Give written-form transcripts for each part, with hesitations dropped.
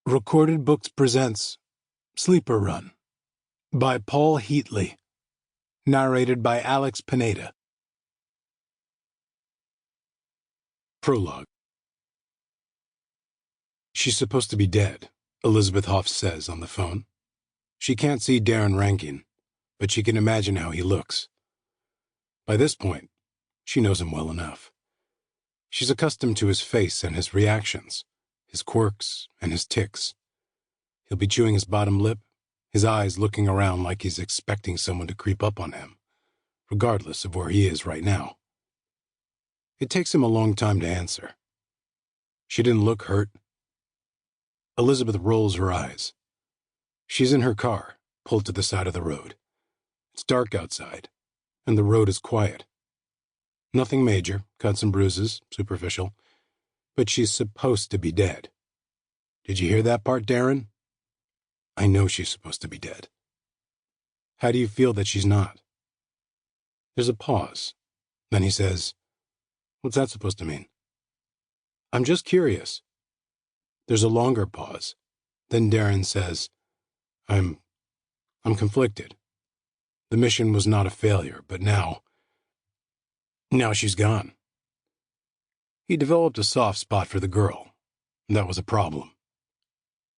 Recorded Books presents Sleeper Run by Paul Heatley. Narrated by Alex Pineda. Prologue. She's supposed to be dead, Elizabeth Hoff says on the phone. She can't see Darren Rankin, but she can imagine how he looks. By this point, she knows him well enough. She's accustomed to his face and his reactions, his quirks and his tics. He'll be chewing his bottom lip, his eyes looking around like he's expecting someone to creep up on him, regardless of where he is right now. It takes him a long time to answer. She didn't look hurt. Elizabeth rolls her eyes. She's in her car, pulled to the side of the road. It's dark outside, and the road is quiet. Nothing major, cuts and bruises, superficial, but she's supposed to be dead. Did you hear that part, Darren? I know she's supposed to be dead. How do you feel that she's not? There's a pause. Then he says, "What's that supposed to mean?" "I'm just curious." There's a longer pause. Then Darren says, I'm conflicted. The mission was not a failure, but now she's gone. He developed a soft spot for the girl. That was a problem.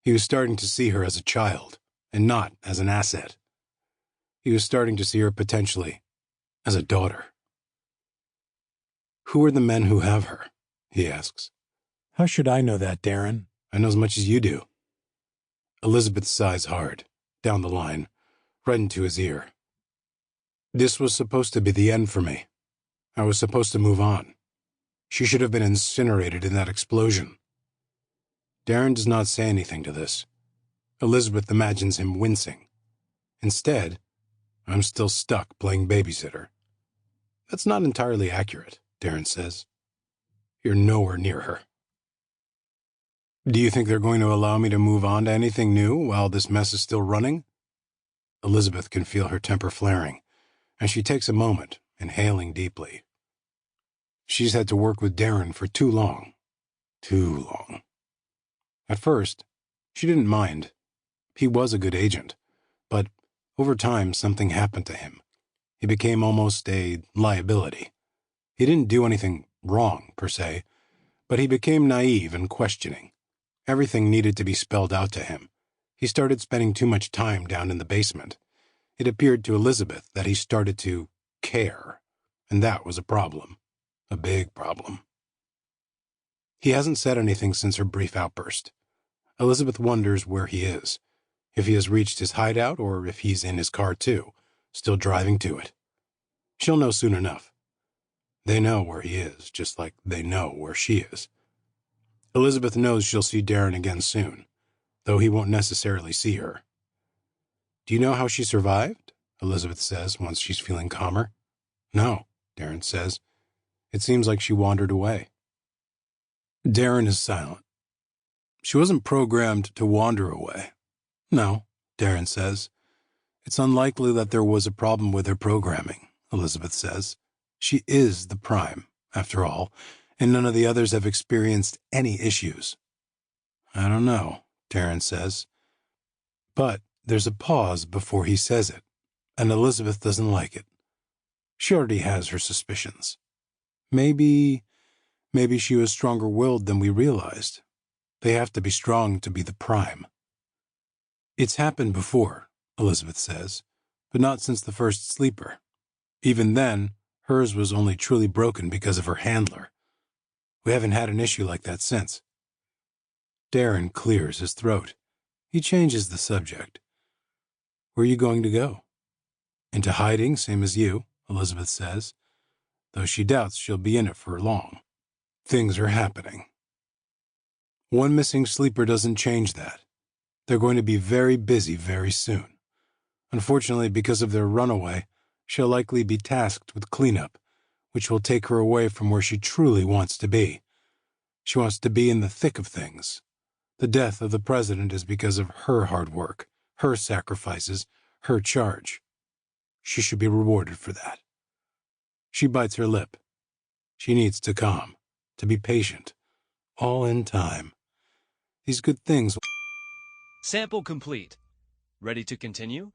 He was starting to see her as a child, and not as an asset. He was starting to see her potentially as a daughter. "Who are the men who have her?" he asks. "How should I know that, Darren? I know as much as you do." Elizabeth sighs hard, down the line, right into his ear. "This was supposed to be the end for me. I was supposed to move on. She should have been incinerated in that explosion." Darren does not say anything to this. Elizabeth imagines him wincing. Instead, "I'm still stuck playing babysitter." "That's not entirely accurate," Darren says. "You're nowhere near her." "Do you think they're going to allow me to move on to anything new while this mess is still running?" Elizabeth can feel her temper flaring, and she takes a moment, inhaling deeply. She's had to work with Darren for too long. Too long. At first, she didn't mind. He was a good agent, but over time something happened to him. He became almost a liability. He didn't do anything wrong, per se, but he became naive and questioning. Everything needed to be spelled out to him. He started spending too much time down in the basement. It appeared to Elizabeth that he started to care, and that was a problem. A big problem. He hasn't said anything since her brief outburst. Elizabeth wonders where he is, if he has reached his hideout or if he's in his car too, still driving to it. She'll know soon enough. They know where he is, just like they know where she is. Elizabeth knows she'll see Darren again soon, though he won't necessarily see her. "Do you know how she survived?" Elizabeth says once she's feeling calmer. "No," Darren says. "It seems like she wandered away." Darren is silent. "She wasn't programmed to wander away." "No," Darren says. "It's unlikely that there was a problem with her programming," Elizabeth says. "She is the Prime, after all, and none of the others have experienced any issues." "I don't know," Darren says. But there's a pause before he says it, and Elizabeth doesn't like it. She already has her suspicions. Maybe she was stronger-willed than we realized. They have to be strong to be the Prime. "It's happened before," Elizabeth says, "but not since the first sleeper. Even then, hers was only truly broken because of her handler. We haven't had an issue like that since." Darren clears his throat. He changes the subject. "Where are you going to go?" "Into hiding, same as you," Elizabeth says, though she doubts she'll be in it for long. Things are happening. One missing sleeper doesn't change that. They're going to be very busy very soon. Unfortunately, because of their runaway, she'll likely be tasked with cleanup, which will take her away from where she truly wants to be. She wants to be in the thick of things. The death of the president is because of her hard work, her sacrifices, her charge. She should be rewarded for that. She bites her lip. She needs to calm, to be patient, all in time. These good things Sample complete. Ready to continue?